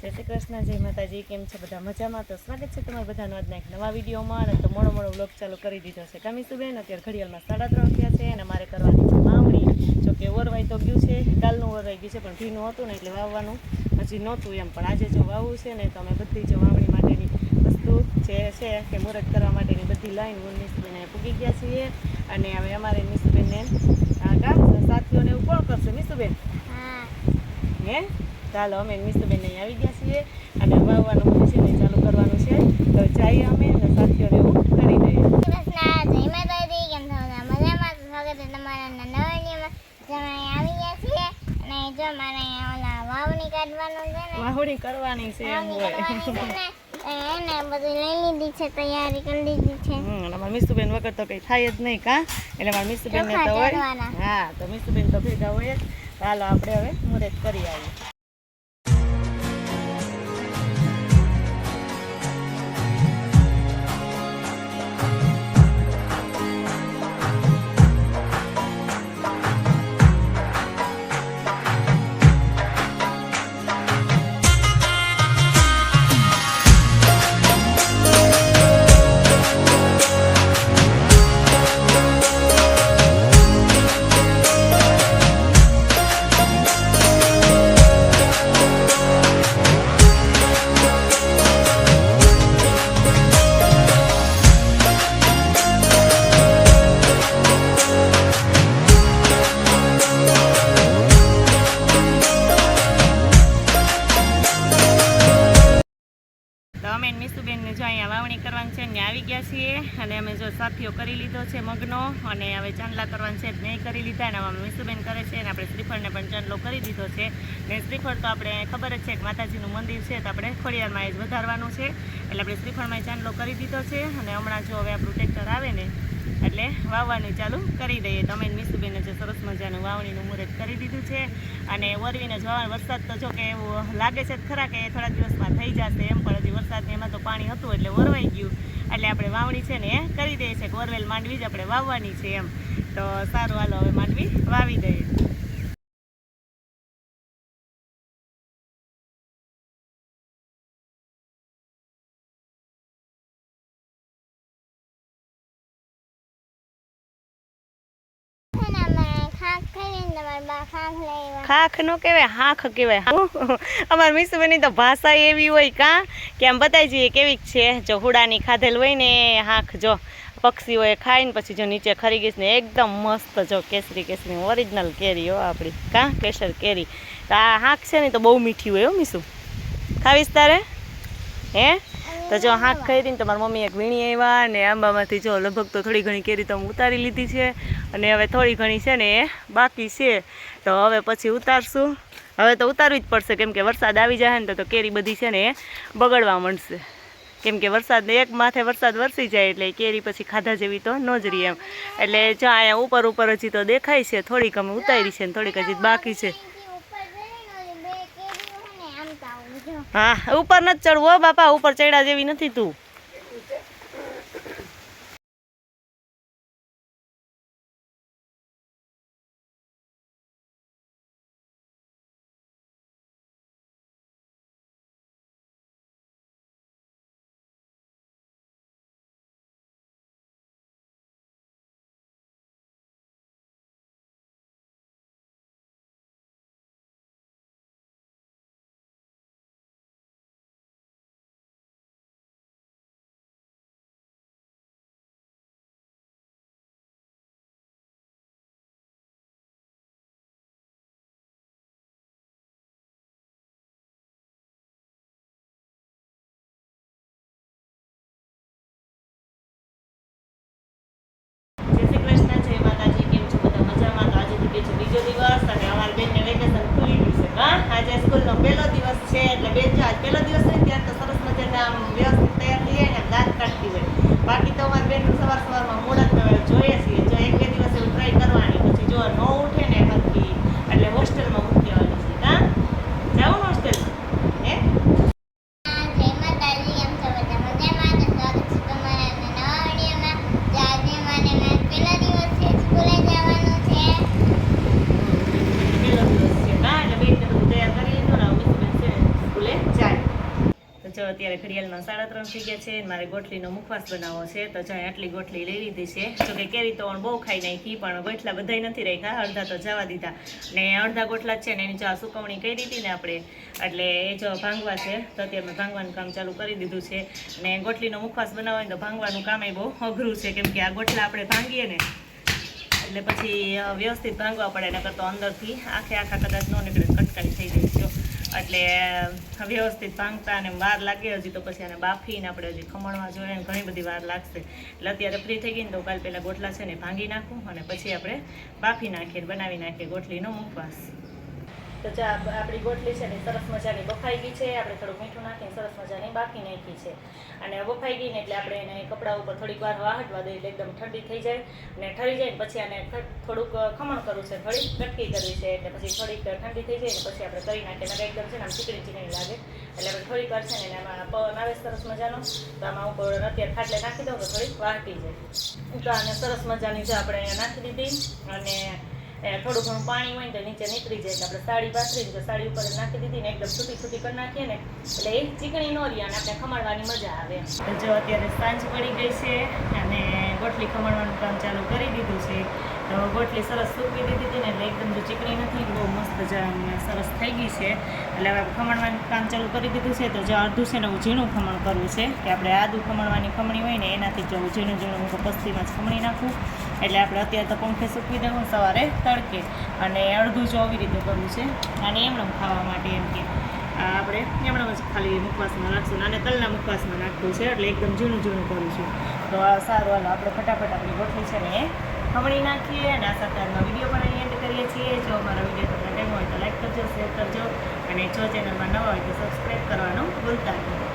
જય શ્રી કૃષ્ણ, જય માતાજી. કેમ છે બધા? મજામાં? તો સ્વાગત છે તમારા બધાનો આજના એક નવા વિડીયોમાં. અને તો મોડો વ્લોગ ચાલુ કરી દીધો છે કામીસુબેન. અત્યારે ઘડિયાળમાં 3:30 થયા છે અને મારે કરવાની છે વાવણી. જો કે ઓરવાઈ તો ગયું છે, કાલનું ઓરવાઈ ગયું છે, પણ ભીનું હતું ને એટલે વાવવાનું હજી નહોતું એમ. પણ આજે જો વાવવું છે ને તો અમે બધી જો વાવણી માટેની વસ્તુ જે છે કે મુહૂર્ત કરવા માટેની બધી લાઈન મિસુબેન પૂગી ગયા છીએ. અને હવે અમારે મિસુબેનને સાથીઓને એવું કોણ કરશે મિસુબેન? હે ચાલો અમે મિસુબેન અહીં આવી ગયા છીએ અને વાવવાનું બધું છે ને ચાલુ કરવાનું છે. તો જઈએ અમે અને સાથીઓને એવું કરી દઈએ. વાવણી કરવાની છે એમ હોય. એને બધું લઈ લીધી છે, તૈયારી કરી લીધી છે. અમારા મિસુબેન વગર તો કઈ થાય જ નહીં કા. એટલે મારા મિસુબેન ને તો હોય. હા, તો મિસુબેન તો ભેગા હોય. ચાલો આપણે હવે મુહૂર્ત કરી આવીએ. અમે મિસુબેનને જો અહીંયા વાવણી કરવાની છે ને આવી ગયા છીએ. અને અમે જો સાથીઓ કરી લીધો છે મગનો અને હવે ચાંદલા કરવાનું છે નહીં કરી લીધા. અને અમે મિસુબેન કરે છે અને આપણે શ્રીફળને પણ ચાંદલો કરી દીધો છે. ને શ્રીફળ તો આપણે ખબર જ છે કે માતાજીનું મંદિર છે તો આપણે ખોડિયારમાં જ વધારવાનું છે. એટલે આપણે શ્રીફળમાં ચાંદલો કરી દીધો છે. અને હમણાં જો હવે આપણું ટ્રેક્ટર આવે ને એટલે વાવવાનું ચાલુ કરી દઈએ. તો અમે મિસુબેને જે સરસ મજાનું વાવણીનું મુહૂર્ત કરી દીધું છે. અને ઓરવીને જવાનું વરસાદ તો જો કે એવું લાગે છે ખરા કે થોડા દિવસમાં થઈ જશે એમ, પણ હજી વરસાદને એમાં તો પાણી હતું એટલે ઓરવાઈ ગયું. એટલે આપણે વાવણી છે ને એ કરી દઈએ છીએ કે ઓરવેલ માંડવી જ આપણે વાવવાની છે એમ. તો સારું, હાલો હવે માંડવી વાવી દઈએ. ખાખ નો કહેવાય, હાખ કહેવાય. અમારા મિસુબેનની તો ભાષા એવી હોય કાં કે આમ બતાવી જઈએ કેવી છે. જો હુડાની ખાધેલ હોય ને હાખ જો પક્ષીઓએ ખાઈને પછી જો નીચે ખરી ગઈ ને એકદમ મસ્ત જો કેસરી કેસરી ઓરિજિનલ કેરી હો આપણી કાં કેસર કેરી. તો આ હાખ છે ને તો બહુ મીઠી હોય હો મિસુ. ખાવીશ તારે? હે તો જો હાથ ખાઈ તો મારી મમ્મી એક વીણી આવ્યા ને આંબામાંથી જો લગભગ તો થોડી ઘણી કેરી તો ઉતારી લીધી છે. અને હવે થોડી ઘણી છે ને એ બાકી છે. તો હવે પછી ઉતારશું. હવે તો ઉતારવી જ પડશે કેમ કે વરસાદ આવી જાય ને તો કેરી બધી છે ને એ બગડવા માંડશે. કેમ કે વરસાદ એક માથે વરસાદ વરસી જાય એટલે કેરી પછી ખાધા જેવી તો ન જ રહી એમ. એટલે જો અહીંયા ઉપર હજી તો દેખાય છે, થોડીક અમે ઉતારી છે ને થોડીક હજી બાકી છે. હા, ઉપર નથી ચડવો બાપા, ઉપર ચડ્યા જેવી નથી તું. જો અત્યારે ઘડિયાળમાં 3:30 થઈ ગયા છે. મારે ગોટલીનો મુખવાસ બનાવવો છે, તો જો આટલી ગોટલી લઈ લીધી છે. જો કે કેરી તો બહુ ખાઈ નાખી, પણ ગોટલા બધાય નથી રાખ્યા, અડધા તો જવા દીધા. ને અડધા ગોટલા જ છે ને એની જો સુકવણી કરી હતી ને આપણે, એટલે એ જો ભાંગવા છે, તો અત્યારે મેં ભાંગવાનું કામ ચાલુ કરી દીધું છે. ને ગોટલીનો મુખવાસ બનાવવો હોય તો ભાંગવાનું કામ એ બહુ અઘરું છે, કેમ કે આ ગોટલા આપણે ભાંગીએ ને એટલે પછી વ્યવસ્થિત ભાંગવા પડે, નકર તો અંદરથી આખા કદાચ ન નીકળે, કટકાઈ થઈ જાય છે. એટલે વ્યવસ્થિત ભાંગતા અને વાર લાગે હજી, તો પછી આને બાફીને આપણે હજી ખમણવા જોઈએ ને ઘણી બધી વાર લાગશે. એટલે અત્યારે ફ્રી થઈ ગઈ ને તો કાલ પહેલાં ગોટલા છે ને ભાંગી નાખું અને પછી આપણે બાફી નાખીએ, બનાવી નાખીએ ગોટલીનો મુખવાસ. તો જો આપણી ગોટલી છે ને સરસ મજાની બફાઈ ગઈ છે. આપણે થોડુંક મીઠું નાખીને સરસ મજાની બાફી નાખી છે. અને બફાઈ ગઈ ને એટલે આપણે એને કપડા ઉપર થોડીક વાર વાહટવા દઈએ, એટલે એકદમ ઠંડી થઈ જાય. અને ઠરી જાય ને પછી આને થોડુંક ખમણ કરવું છે, થોડીક કટકી કરવી છે, એટલે પછી થોડીક ઠંડી થઈ જાય ને પછી આપણે કરી નાખીએ. એટલે એકદમ છે ને આમ ચીકણી લાગે, એટલે આપણે થોડીક વાર છે ને એમાં પવન આવે સરસ મજાનો, તો આમાં ઉપર અત્યારે ખાટલે નાખી દઉં તો થોડીક વાટી જાય. તો આને સરસ મજાની જો આપણે નાખી દીધી, અને થોડું ઘણું પાણી હોય ને તો નીચે નીકળી જાય, એટલે આપણે સાડી પાથરીને જો સાડી ઉપર નાખી દીધી ને એકદમ છૂટી કરી નાખીએ ને એટલે એ ચીકણી ન રહી અને આપણે ખમણવાની મજા આવે. તો જો અત્યારે સાંજ પડી ગઈ છે અને ગોટલી ખમણવાનું કામ ચાલુ કરી દીધું છે. તો ગોટલી સરસ સૂકવી દીધી હતી ને એટલે એકદમ જો ચીકણી નથી, બહુ મસ્ત સરસ થઈ ગઈ છે. એટલે હવે ખમણવાનું કામ ચાલુ કરી દીધું છે. તો જો અડધું છે ને હું ઝીણું ખમણ કરવું છે, કે આપણે આદુ ખમણવાની ખમણી હોય ને એનાથી જો ઝીણું હું તો પસ્તીમાં જ ખમણી નાખું. એટલે આપણે અત્યારે તો પંખે સૂકવી દઉં, સવારે તડકે, અને અડધું જો આવી રીતે કરવું છે. અને એમણે ખાવા માટે એમ કે આપણે એમણે જ ખાલી મુખવાસમાં નાખશું, અને તલના મુખવાસમાં નાખવું છે, એટલે એકદમ ઝીણું કરું છું. તો સારું, હાલો આપણે ફટાફટ આપણી ગોઠવી છે ને એ ખમણી નાખીએ. અને આ સાથે આજનો વિડીયો પણ અહીં એન્ડ કરીએ છીએ. જો અમારો વિડીયો તમને ગમ્યો હોય તો લાઈક કરજો, શેર કરજો, અને જો ચેનલમાં નવા હોય તો સબસ્ક્રાઈબ કરવાનું ભૂલતા નહીં.